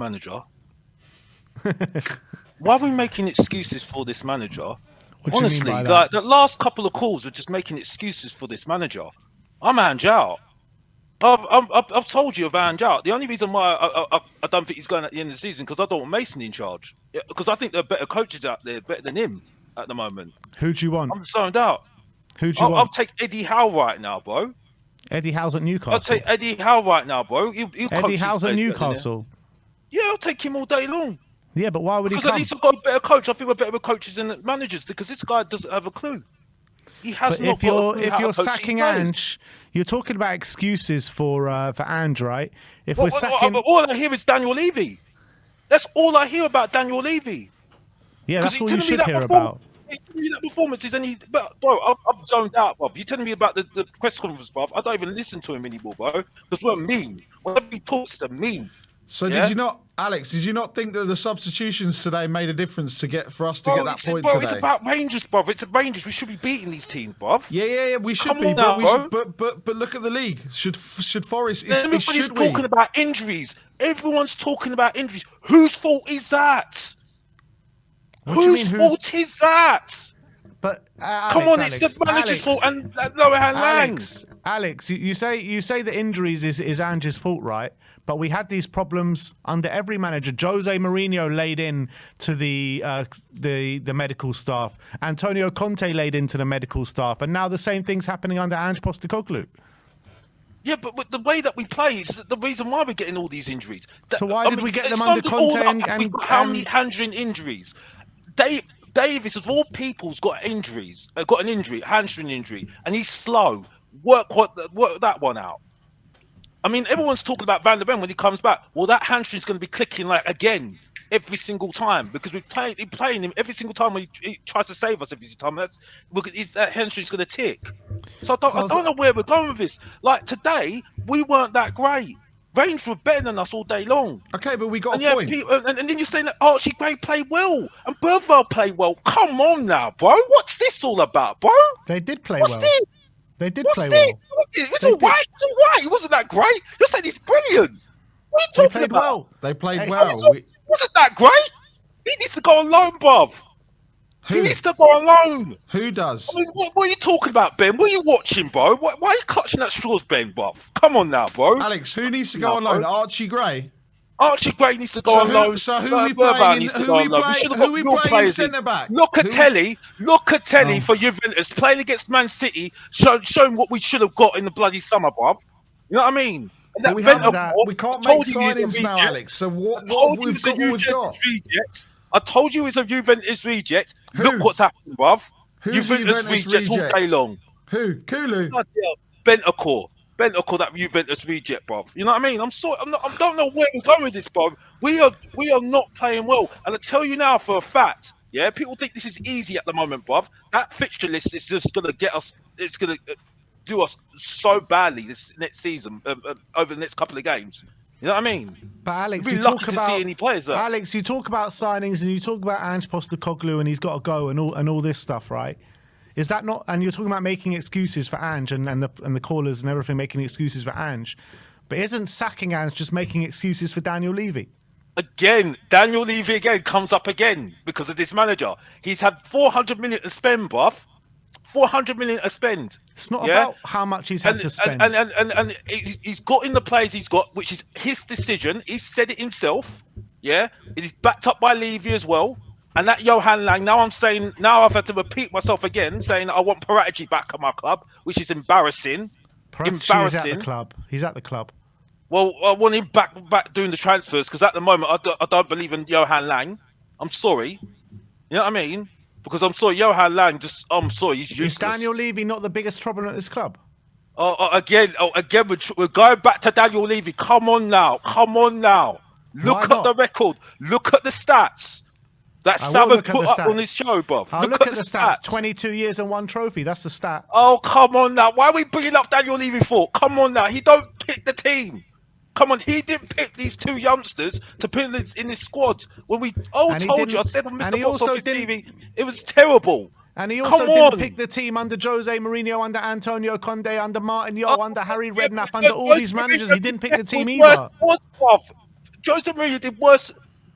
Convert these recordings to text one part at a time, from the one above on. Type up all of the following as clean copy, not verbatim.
manager. Why are we making excuses for this manager? What Honestly, do you mean by that? like the last couple of calls are just making excuses for this manager. I'm Ange out. I've told you about Ange out. The only reason why I don't think he's going at the end of the season because I don't want Mason in charge. Because I think there are better coaches out there, better than him at the moment. Who do you want? I'm zoned out. Who do you I'll want? take Eddie Howe right now, bro. Eddie Howe's at Newcastle. I'll take Eddie Howe right now, bro. Eddie Howe's at Newcastle. Yeah, I'll take him all day long. Yeah, but why would he come? Because at least I've got a better coach. I think we're better with coaches than managers because this guy doesn't have a clue. He has But not if got a clue you're how to coach sacking his players. Ange, you're talking about excuses for Ange, right? If we're sacking, all I hear is Daniel Levy. That's all I hear about Daniel Levy. yeah, that's he all you telling me should that hear before- about. He telling me that performances and bro, I'm zoned out, bro. You're telling me about the press conference, bro. I don't even listen to him anymore, bro. Because we're mean. Whatever he talks is a mean. So Yeah? did you not, Alex? Did you not think that the substitutions today made a difference for us to get that point bro, today? it's about Rangers, bro. It's Rangers. We should be beating these teams, bro. Yeah. We should Come be, on but now, we bro. should. But look at the league. Should Forest? Everybody's Should talking we? about injuries. Everyone's talking about injuries. Whose fault is that? What do you Whose mean, fault is that? But Come on, it's the manager's fault and Lower Hand Lang. Alex, you say the injuries is Ange's fault, right? But we had these problems under every manager. Jose Mourinho laid in to the medical staff. Antonio Conte laid into the medical staff, and now the same thing's happening under Ange Postecoglou. Yeah, but the way that we play is the reason why we're getting all these injuries. So why did we get them it under sums it all Conte up. and- We've got how and- many hamstring injuries? Davis, of all people's, got injuries. Got an injury, hamstring injury, and he's slow. Work that one out. I mean, everyone's talking about Van der Ven when he comes back. Well, that hamstring's going to be clicking like again every single time because we're playing him every single time when he tries to save us every time. That hamstring's going to tick. So I don't know where we're going with this. Like today, we weren't that great. Rangers were better than us all day long. Okay, but we got And a yeah, point. and then you're saying that Archie Gray played well and Bergvall played well. Come on now, bro. What's this all about, bro? They did play What's well. this? They did What's play this? well. It's They all right. It's all right. It wasn't that great. You're saying he's brilliant. What are you They talking played about? well. They played Hey, well. Wasn't that great? He needs to go on loan, bruv. He Who? needs to go on loan. Who does? I mean, what are you talking about, Ben? What are you watching, bro? Why are you clutching at straws, Ben, bruv? Come on now, bro. Alex, who needs to go on loan? Archie Gray. Archie Gray needs to go on loan. So who are we Bergvall playing? needs to Who go we on loan. play? should've Who got we real playing players in. centre back? Locatelli for Juventus playing against Man City, showing what we should have got in the bloody summer, bruv. You know what I mean? And But we can't make signings now, Alex. So what we've got, what we've got. I told you it's a Juventus reject. Who? Look what's happening, bruv. Who's Juventus Juventus reject all reject? day long. Who? Kulu. Bloody hell. Bentacore, that Juventus reject, bruv. You know what I mean? I don't know where we're going with this, bruv. We are not playing well. And I tell you now for a fact, yeah, people think this is easy at the moment, bruv. That fixture list is just going to get us, it's going to do us so badly this next season, over the next couple of games. You know what I mean? But Alex, We'd you be talk lucky to about see any players there. Alex, you talk about signings and you talk about Ange Postecoglou and he's got to go and all this stuff, right? Is that not? And you're talking about making excuses for Ange and the callers and everything making excuses for Ange, but isn't sacking Ange just making excuses for Daniel Levy? Again, Daniel Levy again comes up again because of this manager. He's had 400 million to spend, bruv. 400 million to spend. It's not about how much he's had to spend. And he's got in the players he's got, which is his decision. He said it himself. Yeah, it is backed up by Levy as well. And that Johan Lang. Now I've had to repeat myself again, saying I want Paratici back at my club, which is embarrassing. Paratici is at the club. He's at the club. Well, I want him back doing the transfers because at the moment I don't believe in Johan Lang. I'm sorry. You know what I mean? Because I'm sorry, Johan Lang I'm sorry, he's useless. Is Daniel Levy not the biggest problem at this club? Again, we're going back to Daniel Levy. Come on now. Look at the record. Look at the stats. That Savard put up on his show, bruv. I'll look at the stats. 22 years and 1 trophy. That's the stat. Oh, come on now. Why are we bringing up Daniel Levy for? Come on now. He don't pick the team. Come on, he didn't pick these two youngsters to put in his squad. When we told you, I said on Mr. Box Office TV, it was terrible. And he also didn't pick the team under Jose Mourinho, under Antonio Conte, under Martin Yo, under Harry Redknapp, under all these managers. He didn't pick the team either. Jose Mourinho did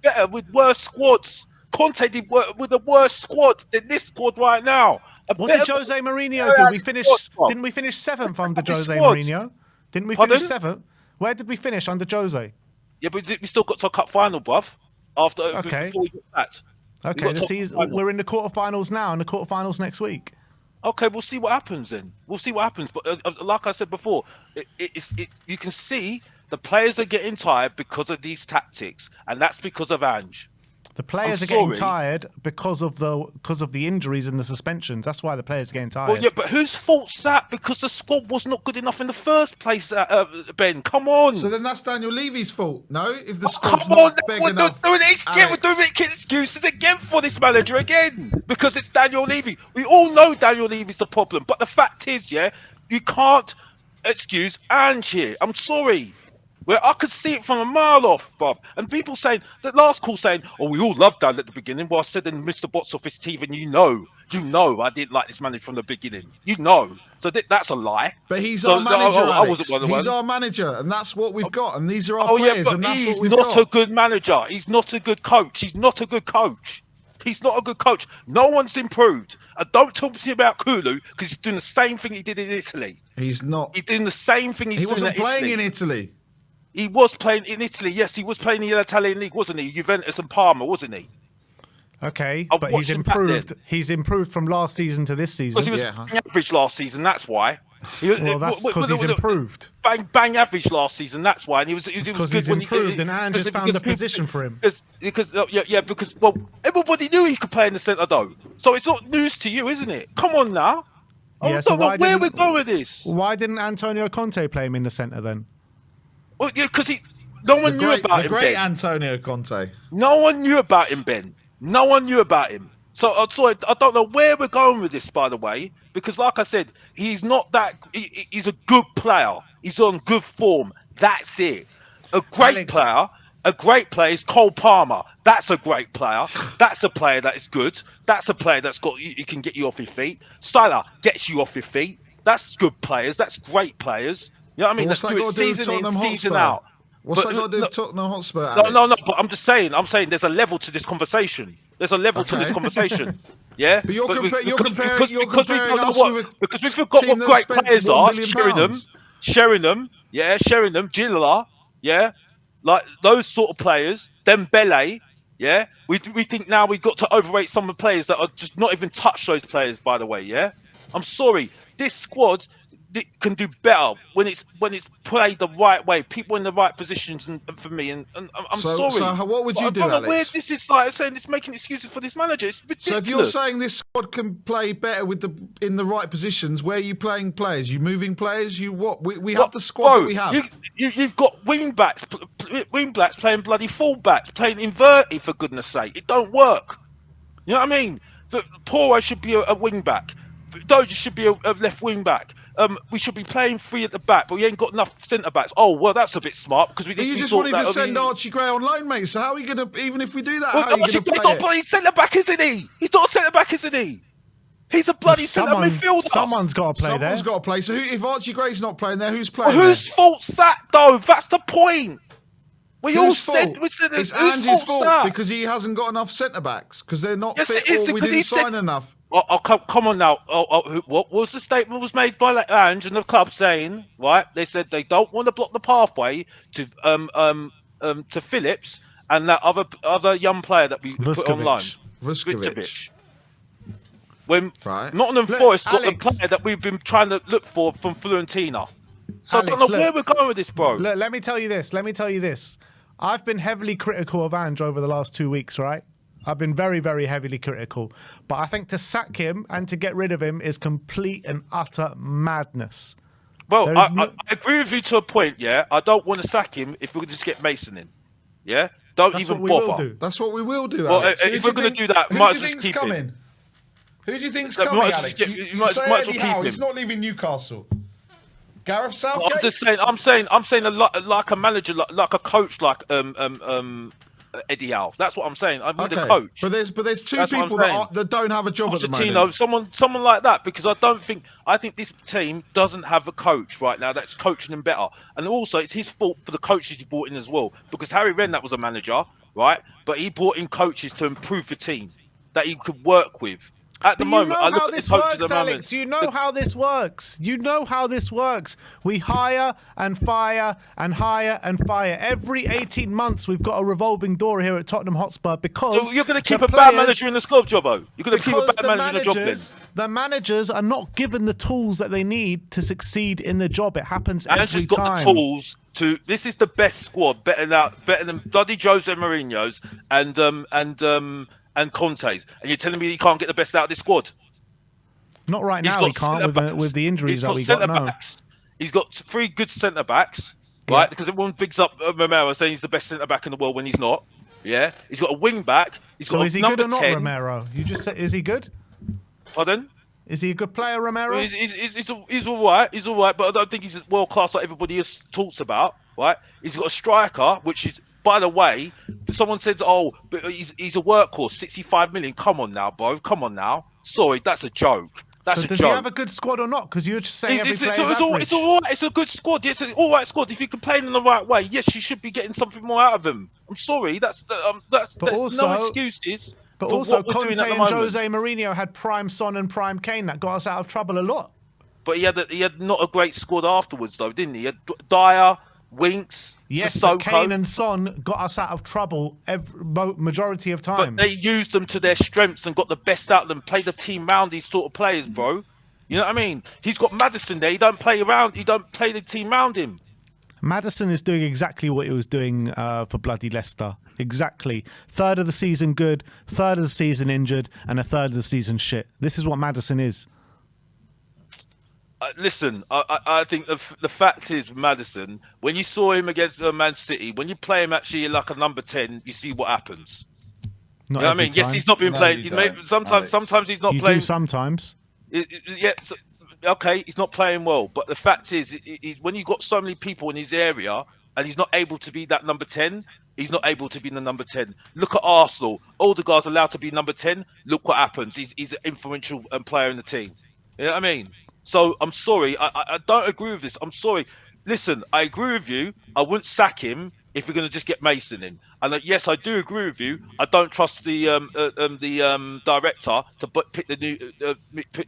better with worse squads. Conte did with a worse squad than this squad right now. A What did better Jose Mourinho do? better squad, bro. Didn't we finish 7th under This Jose squad. Mourinho? Didn't we Pardon? finish 7th? Where did we finish under Jose? Yeah, but we still got to a cup final, bruv. Okay. Before we get that. Okay, we're in the quarterfinals now, and the quarterfinals next week. Okay, we'll see what happens then. We'll see what happens. But like I said before, you can see the players are getting tired because of these tactics, and that's because of Ange. The players are getting tired because of the injuries and the suspensions. That's why the players are getting tired. Well, yeah, but whose fault's that? Because the squad was not good enough in the first place, Ben. Come on. So then that's Daniel Levy's fault, no? If the Come squad's on, not big we're enough. doing excuses again for this manager again because it's Daniel Levy. We all know Daniel Levy's the problem, but the fact is, yeah, you can't excuse Ange here. I'm sorry. Well, I could see it from a mile off, Bob. And people saying, the last call saying, oh, we all loved Dan at the beginning. Well, I said in Mr. Box Office TV, and you know I didn't like this manager from the beginning. You know. So that's a lie. But he's our manager, I wasn't Alex. one of He's them. our manager, and that's what we've got. And these are our Oh, players, yeah, but and that's he's what we've not got. a good manager. He's not a good coach. He's not a good coach. He's not a good coach. No one's improved. And don't talk to me about Kulu because he's doing the same thing he did in Italy. He's not. He's doing the same thing He wasn't playing in Italy. He was playing in Italy. Yes, he was playing in the Italian league, wasn't he? Juventus and Parma, wasn't he? Okay, I've but he's watched him back improved. then. He's improved from last season to this season. Because he was bang average last season. That's why. Well, that's because he's improved. Bang average last season. That's why. And he was Because good he's when improved, and Ange has found a position for him. Because well, everybody knew he could play in the centre though. So it's not news to you, isn't it? Come on now. Yeah, I so don't know where we're going with this. Why didn't Antonio Conte play him in the centre then? Well, yeah, because no one knew about him. The great Ben. Antonio Conte. No one knew about him, Ben. No one knew about him. So I don't know where we're going with this, by the way, because like I said, he's not that. He's a good player. He's on good form. That's it. A great player is Cole Palmer. That's a great player. That's a player that is good. That's a player that's got you can get you off your feet. Salah gets you off your feet. That's good players. That's great players. You know what I mean? What's That's that good got to do with season in, Tottenham season Hotspur? out. What's But that got to do look- with Tottenham Hotspur, Alex? No. But I'm saying there's a level to this conversation. There's a level to this Okay. conversation. Yeah. But you're comparing because us with we forgot team what that great spent players £1 are. billion. Sharing them, Ginola, yeah, like those sort of players. Dembele, yeah. We think now we've got to overrate some of the players that are just not even touch those players. By the way, yeah. I'm sorry. This squad can do better when it's played the right way. People in the right positions, and for me, and I'm sorry. So what would you do, I don't know where Alex? this is like. I'm saying it's making excuses for this manager. It's ridiculous. So if you're saying this squad can play better in the right positions, where are you playing players? You moving players? You what? We have the squad that we have. You've got wing backs playing bloody full backs, playing inverted for goodness sake. It don't work. You know what I mean? Poro should be a wing back. Doja should be a left wing back. We should be playing three at the back, but we ain't got enough centre backs. Oh well, that's a bit smart because we But didn't. you just wanted to send Archie Gray on loan, mate. So how are you going to, even if we do that, how are you going to play He's not it? bloody centre back, isn't he? He's not a centre back, isn't he? He's a bloody centre midfielder. Someone's got to play there. Someone's got to play. So if Archie Gray's not playing there, who's playing Well, whose fault's that though? That's the point. We all said it's Ange's fault because he hasn't got enough centre backs because they're not fit or we didn't sign enough. Oh, come on now. What was the statement was made by Ange and the club saying? Right, they said they don't want to block the pathway to Phillips and that other young player that we put on loan, Vuskovic. When Nottingham Forest got the player that we've been trying to look for from Fiorentina. So I don't know where we're going with this, bro. Look, let me tell you this. I've been heavily critical of Ange over the last 2 weeks, right? I've been very, very heavily critical. But I think to sack him and to get rid of him is complete and utter madness. Well, I agree with you to a point, yeah. I don't want to sack him if we could just get Mason in. Yeah? Don't even bother. That's what we will do, Well, Alex. if we're going to do that, might as well keep him. Who do you think's coming, Alex? You say Eddie Howe, he's not leaving Newcastle. Gareth Southgate? I'm saying like a manager, like a coach, like Eddie Howe. That's what I'm saying. I mean the Okay, coach. but there's two That's what I'm people saying. that don't have a job at the Pochettino, moment. someone like that, because I think this team doesn't have a coach right now that's coaching them better. And also it's his fault for the coaches he brought in as well. Because Harry Redknapp was a manager, right? But he brought in coaches to improve the team that he could work with. At the But you moment, I know look how at the this coaches at works, the moment. Alex. You know how this works. You know how this works. We hire and fire and hire and fire. Every 18 months, we've got a revolving door here at Tottenham Hotspur because So you're going to keep the a bad players- manager in the club, Jobbo. You're going to keep a because bad manager in the job then. the managers are not given the tools that they need to succeed in the job. It happens And every just got time. the tools to. This is the best squad, better than bloody Jose Mourinho's and Conte's. And you're telling me he can't get the best out of this squad? Not right He's now. got He can't centre-backs. with the injuries He's that got we got. centre No. backs. He's got 3 good centre backs, right? Yeah. Because everyone bigs up Romero saying he's the best centre back in the world when he's not. Yeah, he's got a wing back. He's So got is a he number good or not, 10. Romero? You just said, is he good? Pardon? Is he a good player, Romero? He's all right. He's all right, but I don't think he's world class like everybody else talks about. Right? He's got a striker, which is, by the way, someone says, "Oh, but he's a workhorse, 65 million." Come on now, bro. Come on now. Sorry, that's a joke. That's So a does joke. he have a good squad or not? Because you're just saying every player's it's average. all right. It's a good squad. Yes, it's an all right squad. If you can play in the right way, yes, you should be getting something more out of him. I'm sorry. That's also- no excuses. But for also, what we're doing Conte at the and moment. Jose Mourinho had prime Son and prime Kane. That got us out of trouble a lot. But he had not a great squad afterwards, though, didn't he? He had Dyer, Winks, Yes, but Sissoko. Kane and Son got us out of trouble majority of times. But they used them to their strengths and got the best out of them. Play the team round these sort of players, bro. You know what I mean? He's got Maddison there. He don't play around. He don't play the team round him. Maddison is doing exactly what he was doing for bloody Leicester. Exactly. Third of the season good, third of the season injured, and a third of the season shit. This is what Maddison is. Listen, I think the fact is, Maddison, when you saw him against Man City, when you play him actually like a number 10, you see what happens. Not You know what I every mean? Yes, time. he's not been No, playing. you He may, don't, sometimes Alex. he's not You playing. do sometimes. Yeah, okay, he's not playing well. But the fact is, when you've got so many people in his area and he's not able to be that number 10, he's not able to be the number 10. Look at Arsenal. All the guys allowed to be number 10. Look what happens. He's an influential player in the team. You know what I mean? So I'm sorry. I don't agree with this. I'm sorry. Listen, I agree with you. I wouldn't sack him if we're going to just get Mason in. And yes, I do agree with you. I don't trust the director to pick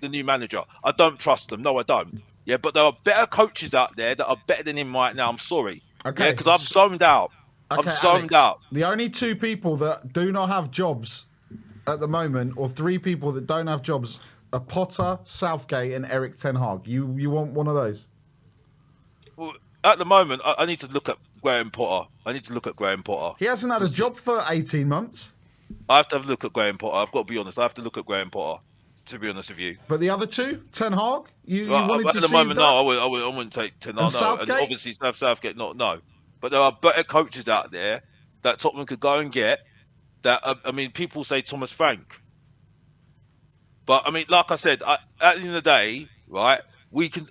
the new manager. I don't trust them. No, I don't. Yeah, but there are better coaches out there that are better than him right now. I'm sorry. Okay. Yeah, because I'm zoned out. Okay, I'm zoned Alex, out. The only 2 people that do not have jobs at the moment, or 3 people that don't have jobs, are Potter, Southgate, and Eric Ten Hag. You want one of those? Well, at the moment, I need to look at Graham Potter. He hasn't had a job for 18 months. I have to have a look at Graham Potter. I've got to be honest. I have to look at Graham Potter, to be honest with you. But the other 2, Ten Hag, you Well, wanted at to the see moment, that? no, I wouldn't take Ten Hag. And No, Southgate? and obviously Southgate, not no. But there are better coaches out there that Tottenham could go and get. That I mean, people say Thomas Frank, but I mean, like I said, at the end of the day, right?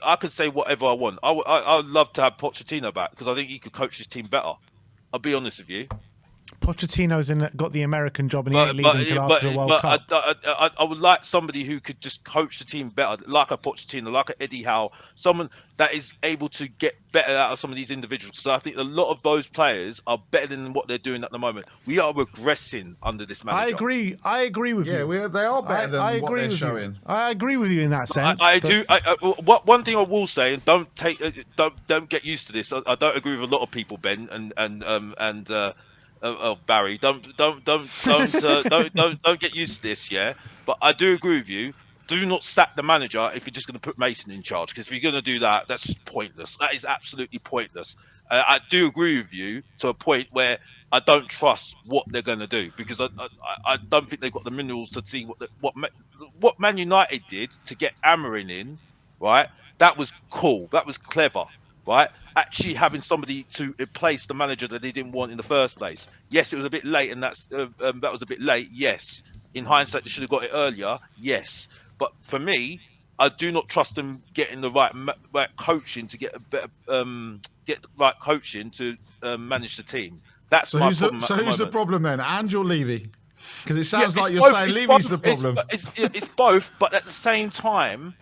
I could say whatever I want. I would love to have Pochettino back because I think he could coach his team better. I'll be honest with you. Pochettino's got the American job and he ain't leaving until after the World Cup. I would like somebody who could just coach the team better, like a Pochettino, like a Eddie Howe, someone that is able to get better out of some of these individuals. So I think a lot of those players are better than what they're doing at the moment. We are regressing under this manager. I agree with you. Yeah, they are better than what they're showing. I agree with you in that sense. One thing I will say, and don't get used to this. I don't agree with a lot of people, Ben and Barry. Don't get used to this, yeah. But I do agree with you. Do not sack the manager if you're just going to put Mason in charge. Because if you're going to do that, that's just pointless. That is absolutely pointless. I do agree with you to a point where I don't trust what they're going to do because I don't think they've got the minerals to see what Man United did to get Amorim in, right? That was cool. That was clever, right? Actually having somebody to replace the manager that they didn't want in the first place. Yes, it was a bit late, and that was a bit late. Yes, in hindsight, they should have got it earlier. Yes, but for me, I do not trust them getting the right coaching to get a better get the right coaching to manage the team. That's So my who's the problem at the moment. problem then? Ange or Levy? Because it Yeah, sounds it's like you're both. saying It's Levy's both. the problem. It's both. But at the same time,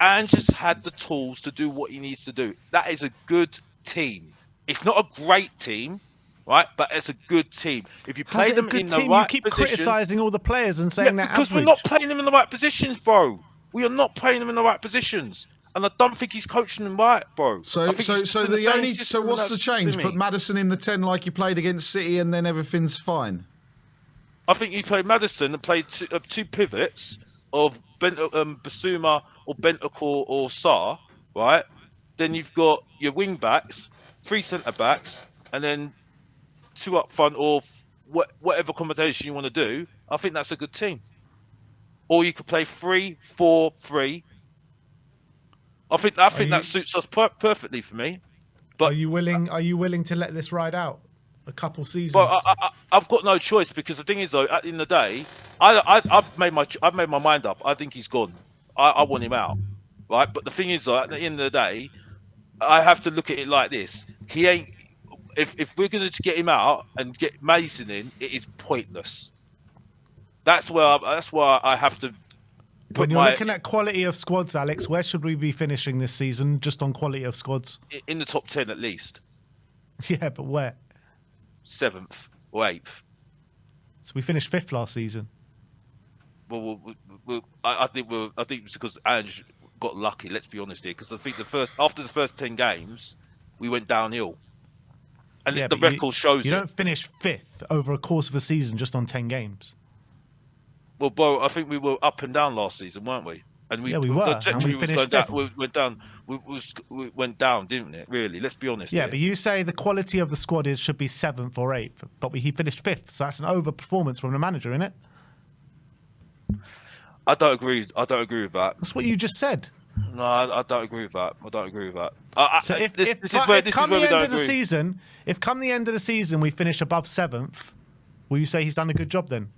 Ange just had the tools to do what he needs to do. That is a good team. It's not a great team, right? But it's a good team. If you How's play it a them good in the team? You right keep positions, criticizing all the players and yeah, saying they're because we're not average. playing them in the right positions, bro. We are not playing them in the right positions, and I don't think he's coaching them right, bro. I So think he's just in the the same only system, and what's the that's change? Put me. Maddison in the 10 like you played against City, and then everything's fine. I think you played Madison and played two pivots of Basuma or Bentancur or Sarr, right? Then you've got your wing backs, three centre backs, and then two up front or whatever combination you want to do. I think that's a good team. Or you could play 3-4-3. I think that suits us perfectly for me. Are But you willing? Are you willing to let this ride out a couple but seasons? I've got no choice because the thing is though, at the end of the day, I've made my mind up. I think he's gone. I want him out, right? But the thing is though, at the end of the day, I have to look at it like this. He ain't. If we're going to get him out and get Mason in, it is pointless. That's where I have to When put you're my looking at quality of squads, Alex, where should we be finishing this season? Just on quality of squads? in the top 10 at least, Yeah, but where? 7th or 8th. So we finished 5th last season. Well, I think it's because Ange got lucky. Let's be honest here, because I think after the first 10 games, we went downhill, and Yeah, the but record shows you it. don't finish 5th over a course of a season just on 10 games. Well, Bo, I think we were up and down last season, weren't we? And Yeah, we were, and trajectory we was going finished down. 5th. We went down. We went down, didn't it? Really? Let's be honest. Yeah, here. but you say the quality of the squad should be 7th or 8th, but he finished 5th, so that's an overperformance from the manager, isn't it? I don't agree. I don't agree with that. That's what you just said. No, I don't agree with that. I don't agree with that. So if This is where we don't agree. if come the end of the season we finish above 7th, will you say he's done a good job then?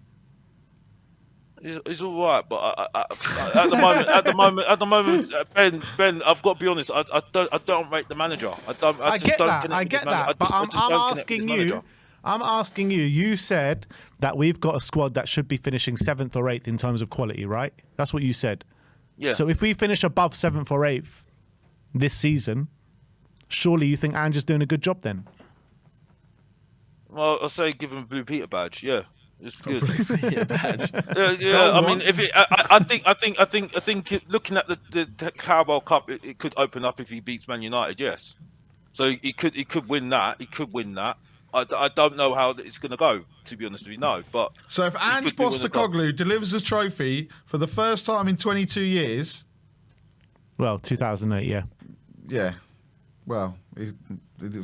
It's all right, but at the moment, Ben, I've got to be honest. I don't rate the manager. I get that. But I'm asking you. You said that we've got a squad that should be finishing 7th or 8th in terms of quality, right? That's what you said. Yeah. So if we finish above 7th or 8th this season, surely you think Ange is doing a good job then? Well, I'll say give him a Blue Peter badge. Yeah, it's good. Yeah, badge. Yeah. I mean, if I think looking at the Carabao Cup, it could open up if he beats Man United. Yes. So he could win that. He could win that. I don't know how it's going to go, to be honest with you. No, but So if Ange Postecoglou delivers a trophy for the first time in 22 years, Well, 2008, yeah. yeah, well, it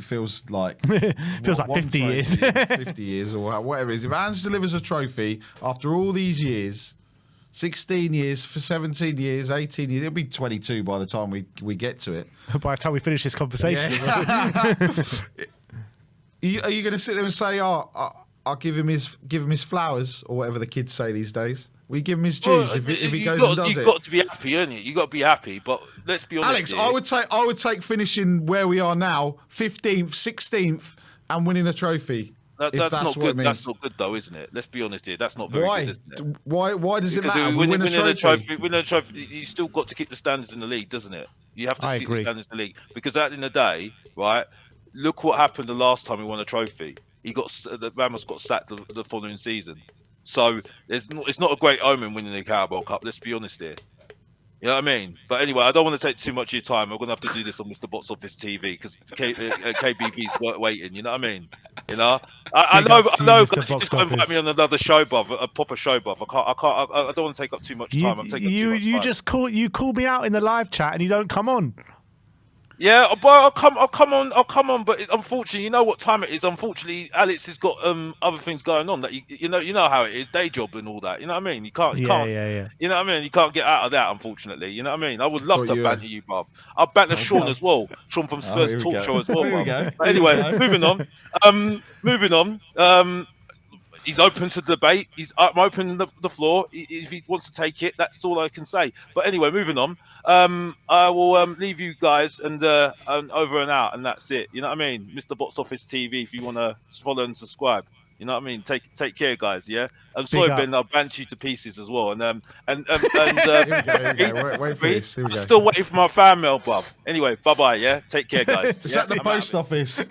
feels like Feels like one 50 trophy years. is 50 years or whatever it is. If Ange delivers a trophy after all these years, 16 years, for 17 years, 18 years, it'll be 22 by the time we get to it. By the time we finish this conversation. Are you going to sit there and say, "Oh, I'll give him his flowers," or whatever the kids say these days? We give him his dues if he goes and does it. You've got to be happy, haven't you? You've got to be happy. But let's be honest. Alex, here. I would take finishing where we are now, 15th, 16th, and winning a trophy. That's that's not what good. it means. That's not good, though, isn't it? Let's be honest here. That's not very Why? good, isn't it? Why does it Because matter? We win a trophy. Winning a trophy, you still got to keep the standards in the league, doesn't it? You have to I keep the agree. standards in the league because at the end of the day, right? Look what happened the last time we won a trophy. The Ramos got sacked the following season. So it's not a great omen winning the Carabao Cup. Let's be honest here. You know what I mean? But anyway, I don't want to take too much of your time. We're gonna have to do this on Mr. Box Office TV because KBB's waiting. You know what I mean? You know, I know. Mr. Just Box don't invite Office. me on another show, bruv, a proper show, bruv. I don't want to take up too much time. I'm taking too much time. You call me out in the live chat and you don't come on. Yeah, but I'll come on. But unfortunately, you know what time it is. Unfortunately, Alex has got other things going on that you know how it is, day job and all that. You know what I mean? You can't. Yeah. You know what I mean? You can't get out of that, unfortunately. You know what I mean? I would love Got to you, banter you, bruv. I'll banter Sean as well. Sean from Spurs here we Talk go. Show as well, Here we bruv. go. But Here we anyway, go. moving on. He's open to debate. I'm open the floor. If he wants to take it, that's all I can say. But anyway, moving on. I will leave you guys and over and out, and that's it. You know what I mean, Mr. Box Office TV. If you want to follow and subscribe, you know what I mean. Take care, guys. Yeah. I'm Big sorry, up. Ben. I'll bench you to pieces as well. And Here we go. Here we go. Wait for this. Here we I'm go. still waiting for my fan mail, bruv. Anyway, bye bye. Yeah. Take care, guys. It's Yeah? at the I'm out of post it. office.